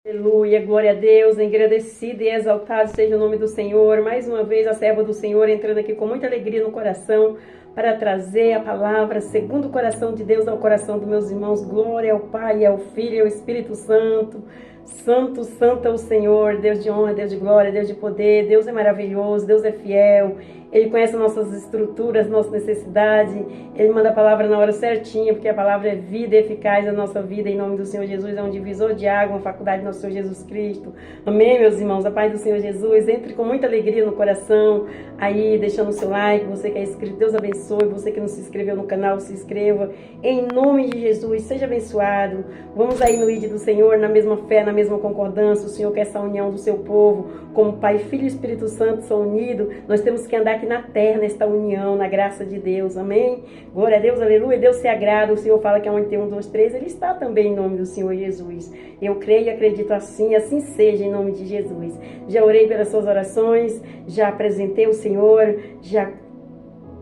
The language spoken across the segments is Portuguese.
Aleluia, glória a Deus, engrandecido e exaltado seja o nome do Senhor. Mais uma vez a serva do Senhor entrando aqui com muita alegria no coração para trazer a palavra segundo o coração de Deus ao coração dos meus irmãos. Glória ao Pai, ao Filho e ao Espírito Santo. Santo, santo é o Senhor, Deus de honra, Deus de glória, Deus de poder. Deus é maravilhoso, Deus é fiel. Ele conhece nossas estruturas, nossa necessidade. Ele manda a palavra na hora certinha, porque a palavra é vida e eficaz na nossa vida. Em nome do Senhor Jesus, é um divisor de água, uma faculdade do nosso Senhor Jesus Cristo. Amém, meus irmãos? A paz do Senhor Jesus. Entre com muita alegria no coração, aí deixando o seu like. Você que é inscrito, Deus abençoe. Você que não se inscreveu no canal, se inscreva. Em nome de Jesus, seja abençoado. Vamos aí no ID do Senhor, na mesma fé, na mesma concordância. O Senhor quer essa união do seu povo, como Pai, Filho e Espírito Santo são unidos. Nós temos que andar aqui na terra, nesta união, na graça de Deus, amém? Glória a Deus, aleluia, Deus se agrada. O Senhor fala que onde tem 1, 2, 3, Ele está também em nome do Senhor Jesus. Eu creio e acredito assim seja em nome de Jesus. Já orei pelas suas orações, já apresentei o Senhor, já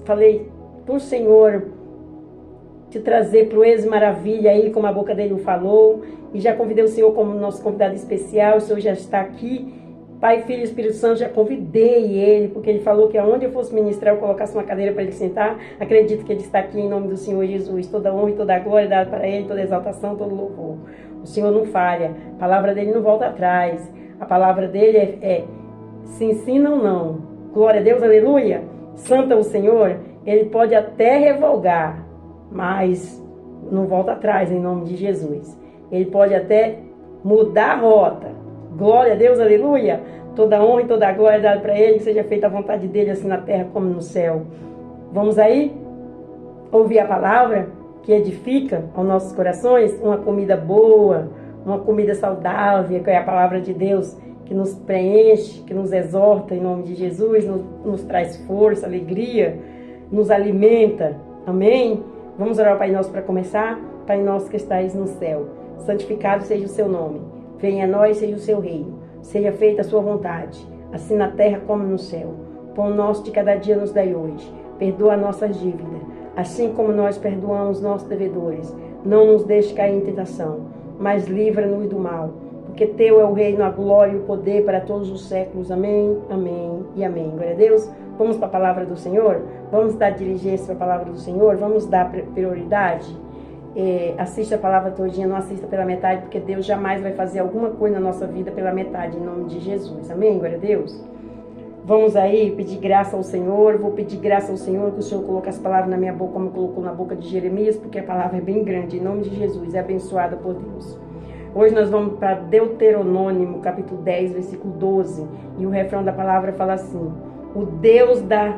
falei para o Senhor te trazer para o ex-maravilha aí, como a boca dele o falou, e já convidei o Senhor como nosso convidado especial. O Senhor já está aqui. Pai, Filho e Espírito Santo, já convidei ele, porque ele falou que aonde eu fosse ministrar, eu colocasse uma cadeira para ele sentar. Acredito que ele está aqui em nome do Senhor Jesus. Toda honra e toda glória dada para ele, toda exaltação, todo louvor. O Senhor não falha, a palavra dele não volta atrás. A palavra dele é se ensina ou não. Glória a Deus, aleluia. Santo é o Senhor, ele pode até revogar, mas não volta atrás em nome de Jesus. Ele pode até mudar a rota. Glória a Deus, aleluia. Toda honra e toda glória dada para ele, que seja feita a vontade dele, assim na terra como no céu. Vamos aí ouvir a palavra que edifica aos nossos corações, uma comida boa, uma comida saudável, que é a palavra de Deus, que nos preenche, que nos exorta em nome de Jesus, nos traz força, alegria, nos alimenta. Amém? Vamos orar ao Pai Nosso para começar? Pai Nosso que estais no céu, santificado seja o seu nome. Venha a nós, seja o seu reino. Seja feita a sua vontade, assim na terra como no céu. Pão nosso de cada dia nos dai hoje. Perdoa nossas dívidas, assim como nós perdoamos nossos devedores. Não nos deixe cair em tentação, mas livra-nos do mal. Porque teu é o reino, a glória e o poder para todos os séculos. Amém, amém e amém. Glória a Deus. Vamos para a palavra do Senhor? Vamos dar diligência para a palavra do Senhor? Vamos dar prioridade? Assista a palavra todinha, não assista pela metade, porque Deus jamais vai fazer alguma coisa na nossa vida pela metade, em nome de Jesus. Amém? Glória a Deus. Vamos aí pedir graça ao Senhor. Vou pedir graça ao Senhor, que o Senhor coloque as palavras na minha boca, como colocou na boca de Jeremias, porque a palavra é bem grande, em nome de Jesus, é abençoada por Deus. Hoje nós vamos para Deuteronômio, capítulo 10, versículo 12, e o refrão da palavra fala assim: o Deus da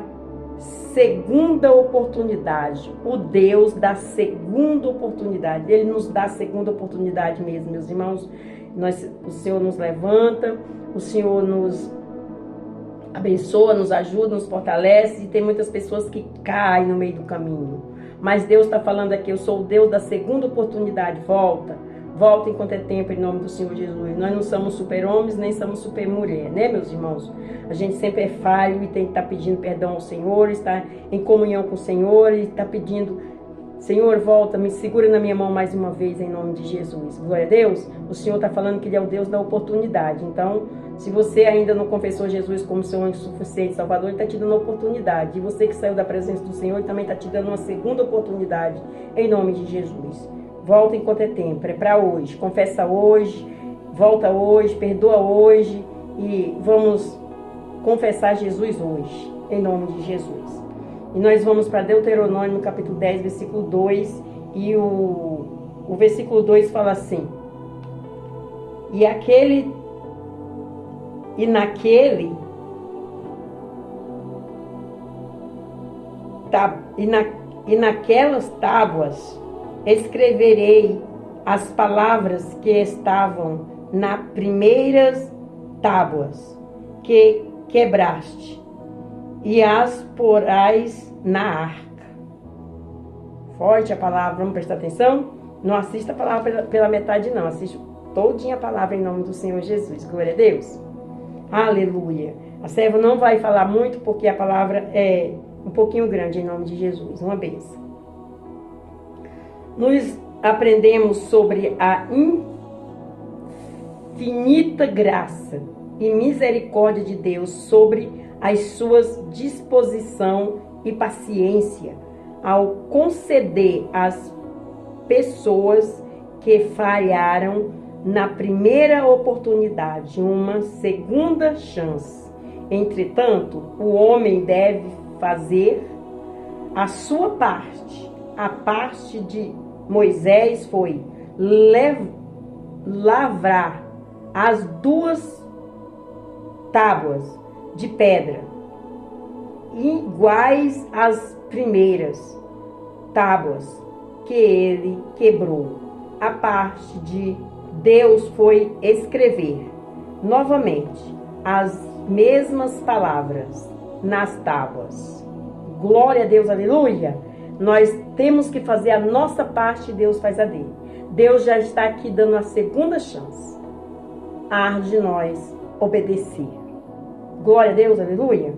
segunda oportunidade, o Deus da segunda oportunidade. Ele nos dá a segunda oportunidade mesmo, meus irmãos. O Senhor nos levanta, o Senhor nos abençoa, nos ajuda, nos fortalece, e tem muitas pessoas que caem no meio do caminho. Mas Deus está falando aqui: eu sou o Deus da segunda oportunidade. Volta enquanto é tempo, em nome do Senhor Jesus. Nós não somos super-homens, nem somos super-mulher, né, meus irmãos? A gente sempre é falho e tem que estar pedindo perdão ao Senhor, estar em comunhão com o Senhor e estar pedindo: Senhor, volta, me segura na minha mão mais uma vez, em nome de Jesus. Glória a Deus. O Senhor está falando que Ele é o Deus da oportunidade. Então, se você ainda não confessou Jesus como seu único suficiente Salvador, Ele está te dando a oportunidade. E você que saiu da presença do Senhor, Ele também está te dando uma segunda oportunidade, em nome de Jesus. Volta enquanto é tempo, é para hoje. Confessa hoje, volta hoje, perdoa hoje e vamos confessar Jesus hoje, em nome de Jesus. E nós vamos para Deuteronômio, capítulo 10, versículo 2, e o versículo 2 fala assim: naquelas tábuas escreverei as palavras que estavam nas primeiras tábuas que quebraste, e as porás na arca. Forte a palavra, vamos prestar atenção? Não assista a palavra pela metade, não. Assista todinha a palavra em nome do Senhor Jesus. Glória a Deus. Aleluia. A serva não vai falar muito, porque a palavra é um pouquinho grande, em nome de Jesus. Uma bênção. Nos aprendemos sobre a infinita graça e misericórdia de Deus sobre as suas disposição e paciência ao conceder às pessoas que falharam na primeira oportunidade uma segunda chance. Entretanto, o homem deve fazer a sua parte. A parte de Moisés foi lavrar as 2 tábuas de pedra, iguais às primeiras tábuas que ele quebrou. A parte de Deus foi escrever novamente as mesmas palavras nas tábuas. Glória a Deus, aleluia! Nós temos que fazer a nossa parte e Deus faz a dele. Deus já está aqui dando a segunda chance. Há de nós obedecer. Glória a Deus, aleluia!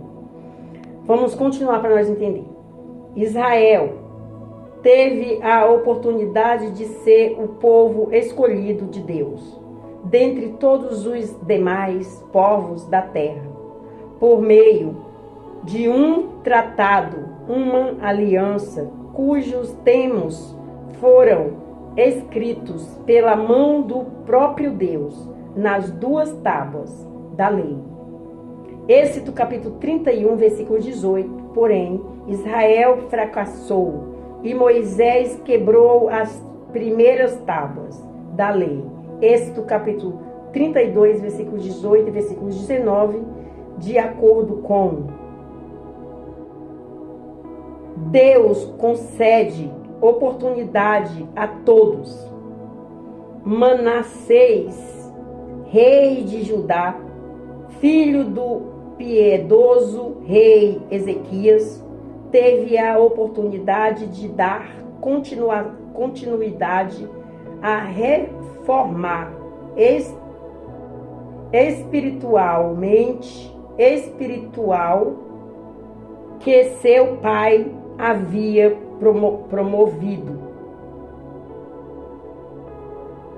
Vamos continuar para nós entender. Israel teve a oportunidade de ser o povo escolhido de Deus, dentre todos os demais povos da terra, por meio de um tratado, uma aliança, cujos termos foram escritos pela mão do próprio Deus nas 2 tábuas da lei. Êxodo capítulo 31, versículo 18. Porém, Israel fracassou e Moisés quebrou as primeiras tábuas da lei. Êxodo capítulo 32, versículo 18 e versículo 19, de acordo com Deus concede oportunidade a todos. Manassés, rei de Judá, filho do piedoso rei Ezequias, teve a oportunidade de dar continuidade a reformar espiritual que seu pai havia promovido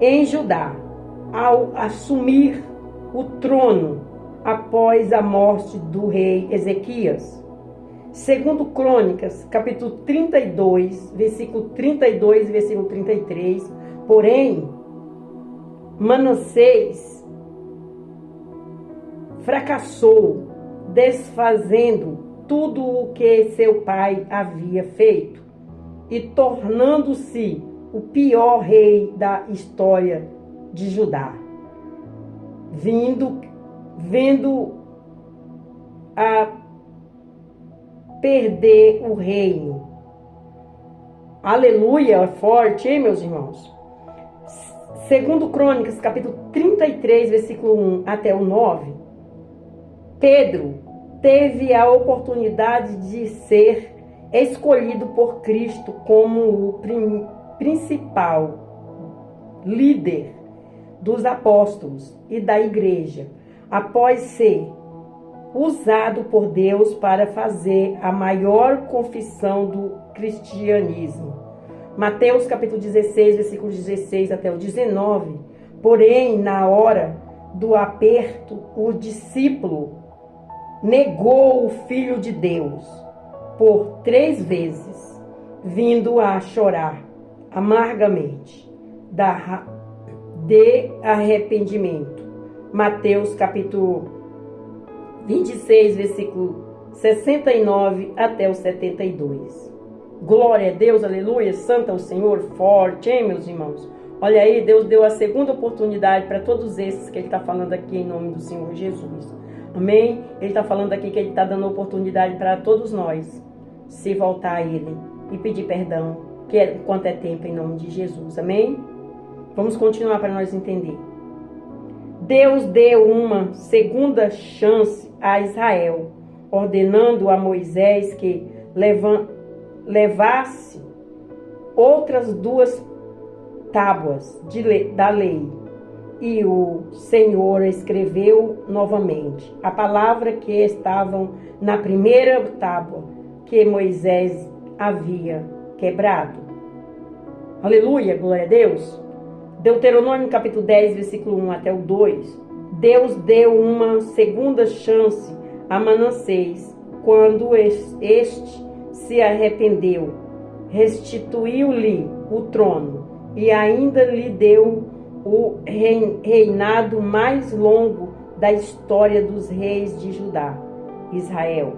em Judá ao assumir o trono após a morte do rei Ezequias. Segundo Crônicas, capítulo 32, versículo 32 e versículo 33, porém, Manassés fracassou, desfazendo tudo o que seu pai havia feito e tornando-se o pior rei da história de Judá, vendo a perder o reino. Aleluia, forte, hein, meus irmãos? Segundo Crônicas, capítulo 33, versículo 1 até o 9, Pedro teve a oportunidade de ser escolhido por Cristo como o principal líder dos apóstolos e da igreja, após ser usado por Deus para fazer a maior confissão do cristianismo. Mateus capítulo 16, versículos 16 até o 19. Porém, na hora do aperto, o discípulo negou o Filho de Deus por 3 vezes, vindo a chorar amargamente de arrependimento. Mateus capítulo 26, versículo 69 até o 72. Glória a Deus, aleluia, santo é o Senhor, forte, hein, meus irmãos? Olha aí, Deus deu a segunda oportunidade para todos esses que Ele está falando aqui em nome do Senhor Jesus. Amém? Ele está falando aqui que Ele está dando oportunidade para todos nós se voltar a Ele e pedir perdão, enquanto é tempo, em nome de Jesus. Amém? Vamos continuar para nós entender. Deus deu uma segunda chance a Israel, ordenando a Moisés que levasse outras 2 tábuas da lei. E o Senhor escreveu novamente a palavra que estavam na primeira tábua que Moisés havia quebrado. Aleluia, glória a Deus. Deuteronômio capítulo 10, versículo 1 até o 2. Deus deu uma segunda chance a Manassés quando este se arrependeu, restituiu-lhe o trono e ainda lhe deu o reinado mais longo da história dos reis de Judá, Israel.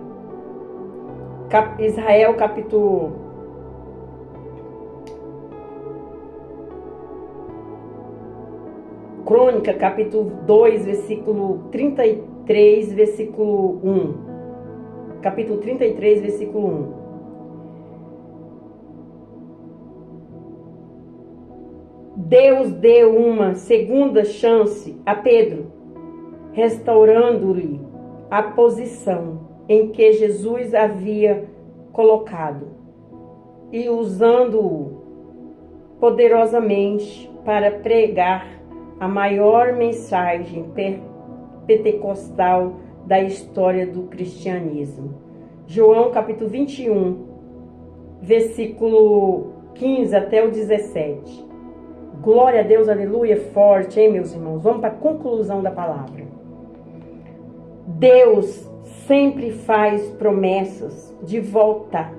Israel capítulo Crônica, capítulo 2, versículo 33, versículo 1. Capítulo 33, versículo 1. Deus deu uma segunda chance a Pedro, restaurando-lhe a posição em que Jesus havia colocado e usando-o poderosamente para pregar a maior mensagem pentecostal da história do cristianismo. João capítulo 21, versículo 15 até o 17. Glória a Deus, aleluia, forte, hein, meus irmãos? Vamos para a conclusão da palavra. Deus sempre faz promessas de voltar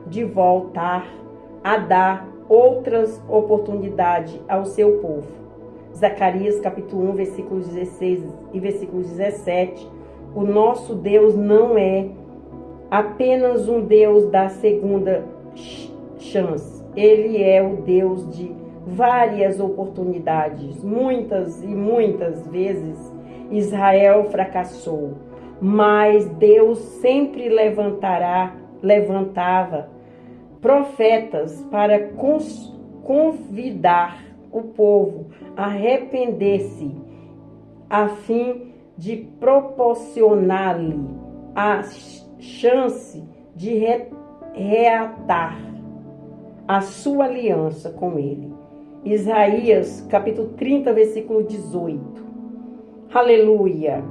a dar outras oportunidades ao seu povo. Zacarias capítulo 1, versículos 16 e versículo 17. O nosso Deus não é apenas um Deus da segunda chance. Ele é o Deus de várias oportunidades. Muitas e muitas vezes Israel fracassou, mas Deus sempre levantava profetas para convidar o povo a arrepender-se, a fim de proporcionar-lhe a chance de reatar a sua aliança com ele. Isaías, capítulo 30, versículo 18. Aleluia!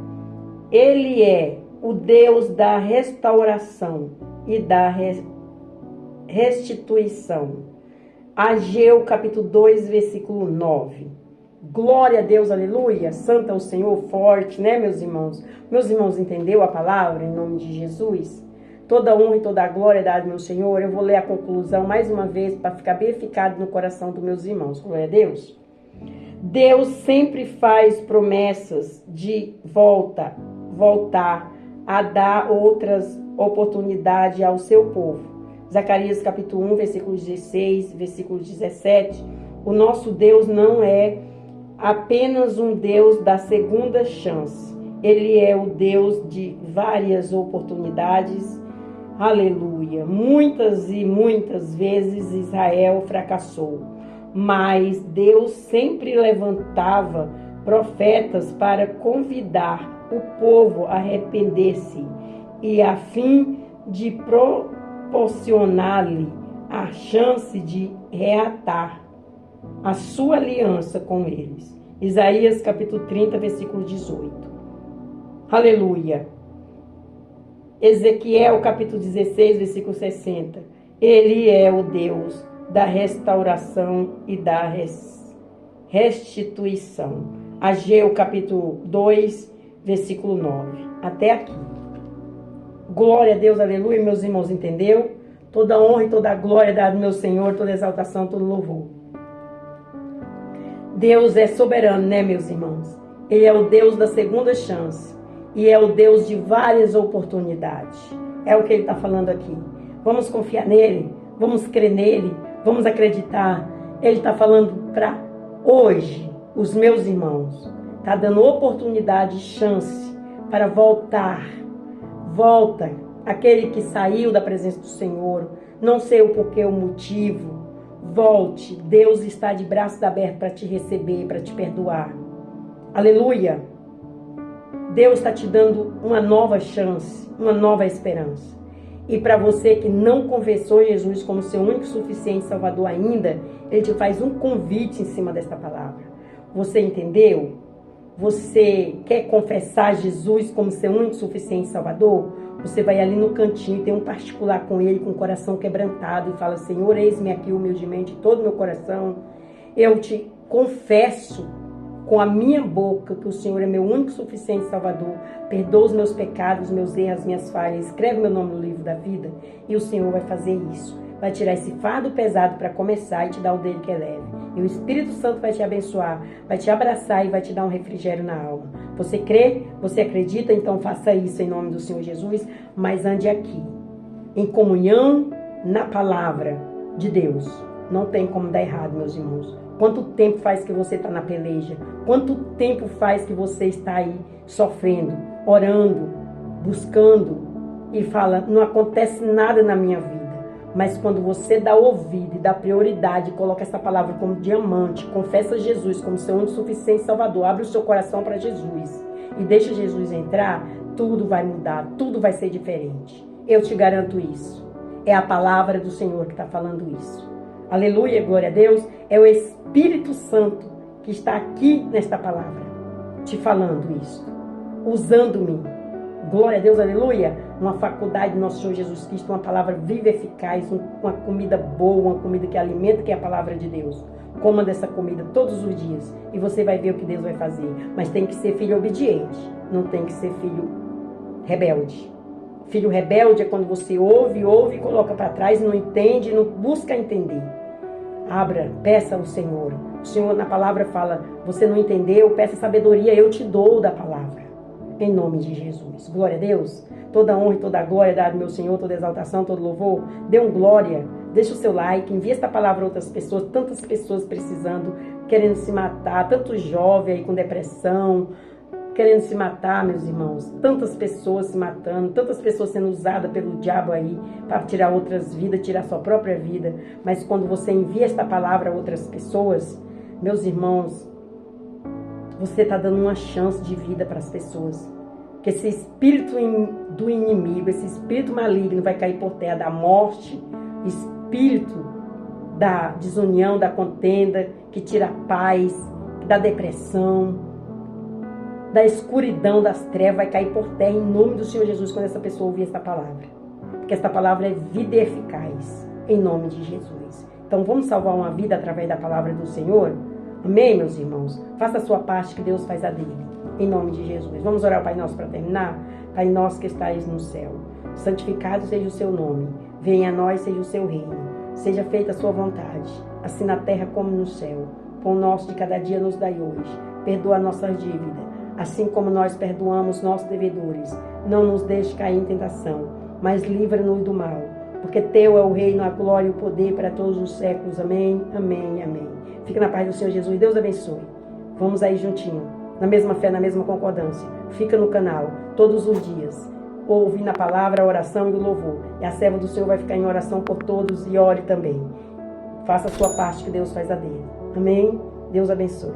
Ele é o Deus da restauração e da restituição. Ageu, capítulo 2, versículo 9. Glória a Deus, aleluia! Santo é o Senhor, forte, né, meus irmãos? Meus irmãos, entendeu a palavra em nome de Jesus? Toda honra e toda a glória dada ao meu Senhor. Eu vou ler a conclusão mais uma vez para ficar bem ficado no coração dos meus irmãos. Glória a Deus. Deus sempre faz promessas de voltar a dar outras oportunidades ao seu povo. Zacarias capítulo 1, versículo 16, versículo 17. O nosso Deus não é apenas um Deus da segunda chance. Ele é o Deus de várias oportunidades. Aleluia! Muitas e muitas vezes Israel fracassou, mas Deus sempre levantava profetas para convidar o povo a arrepender-se e a fim de proporcionar-lhe a chance de reatar a sua aliança com eles. Isaías capítulo 30, versículo 18. Aleluia! Ezequiel capítulo 16, versículo 60. Ele é o Deus da restauração e da restituição. Ageu capítulo 2, versículo 9. Até aqui. Glória a Deus, aleluia, meus irmãos, entendeu? Toda honra e toda glória dada ao meu Senhor, toda exaltação, todo louvor. Deus é soberano, né, meus irmãos? Ele é o Deus da segunda chance. E é o Deus de várias oportunidades. É o que ele está falando aqui. Vamos confiar nele, vamos crer nele, vamos acreditar. Ele está falando para hoje, os meus irmãos. Está dando oportunidade, chance para voltar. Volta, aquele que saiu da presença do Senhor. Não sei o porquê, o motivo. Volte, Deus está de braços abertos para te receber, para te perdoar. Aleluia! Deus está te dando uma nova chance, uma nova esperança. E para você que não confessou Jesus como seu único e suficiente Salvador ainda, Ele te faz um convite em cima desta palavra. Você entendeu? Você quer confessar Jesus como seu único e suficiente Salvador? Você vai ali no cantinho, tem um particular com Ele, com o coração quebrantado, e fala: Senhor, eis-me aqui humildemente, todo meu coração. Eu te confesso com a minha boca que o Senhor é meu único, suficiente Salvador, perdoa os meus pecados, meus erros, as minhas falhas, escreve meu nome no livro da vida, e o Senhor vai fazer isso. Vai tirar esse fardo pesado para começar e te dar o dele que é leve. E o Espírito Santo vai te abençoar, vai te abraçar e vai te dar um refrigério na alma. Você crê? Você acredita? Então faça isso em nome do Senhor Jesus, mas ande aqui, em comunhão na palavra de Deus. Não tem como dar errado, meus irmãos. Quanto tempo faz que você está na peleja? Quanto tempo faz que você está aí sofrendo, orando, buscando e fala, não acontece nada na minha vida. Mas quando você dá ouvido e dá prioridade, coloca essa palavra como diamante, confessa Jesus como seu único, suficiente Salvador, abre o seu coração para Jesus e deixa Jesus entrar, tudo vai mudar, tudo vai ser diferente. Eu te garanto isso. É a palavra do Senhor que está falando isso. Aleluia, glória a Deus. É o Espírito Santo que está aqui nesta palavra, te falando isso, usando-me. Glória a Deus, aleluia. Uma faculdade do nosso Senhor Jesus Cristo, uma palavra viva e eficaz, uma comida boa, uma comida que alimenta, que é a palavra de Deus. Coma dessa comida todos os dias e você vai ver o que Deus vai fazer. Mas tem que ser filho obediente, não tem que ser filho rebelde. Filho rebelde é quando você ouve e coloca para trás, não entende, não busca entender. Abra, peça ao Senhor. O Senhor na palavra fala, você não entendeu, peça sabedoria, eu te dou da palavra. Em nome de Jesus. Glória a Deus. Toda honra e toda glória dada ao meu Senhor, toda exaltação, todo louvor. Dê um glória. Deixa o seu like, envie esta palavra a outras pessoas, tantas pessoas precisando, querendo se matar, tantos jovens aí com depressão, querendo se matar, meus irmãos. Tantas pessoas se matando, tantas pessoas sendo usadas pelo diabo aí para tirar outras vidas, tirar sua própria vida. Mas quando você envia esta palavra a outras pessoas, meus irmãos, você está dando uma chance de vida para as pessoas. Que esse espírito do inimigo, esse espírito maligno vai cair por terra da morte, espírito da desunião, da contenda, que tira a paz, da depressão, da escuridão, das trevas, vai cair por terra em nome do Senhor Jesus quando essa pessoa ouvir essa palavra. Porque essa palavra é vida e eficaz, em nome de Jesus. Então vamos salvar uma vida através da palavra do Senhor? Amém, meus irmãos? Faça a sua parte que Deus faz a dele. Em nome de Jesus. Vamos orar ao Pai Nosso para terminar? Pai Nosso que estais no céu, santificado seja o seu nome. Venha a nós, seja o seu reino. Seja feita a sua vontade, assim na terra como no céu. Pão nosso de cada dia nos dai hoje. Perdoa nossas dívidas, assim como nós perdoamos nossos devedores. Não nos deixe cair em tentação, mas livra-nos do mal. Porque teu é o reino, a glória e o poder para todos os séculos. Amém, amém, amém. Fica na paz do Senhor Jesus. Deus abençoe. Vamos aí juntinho, na mesma fé, na mesma concordância. Fica no canal todos os dias, ouvindo a palavra, a oração e o louvor. E a serva do Senhor vai ficar em oração por todos e ore também. Faça a sua parte que Deus faz a dele. Amém? Deus abençoe.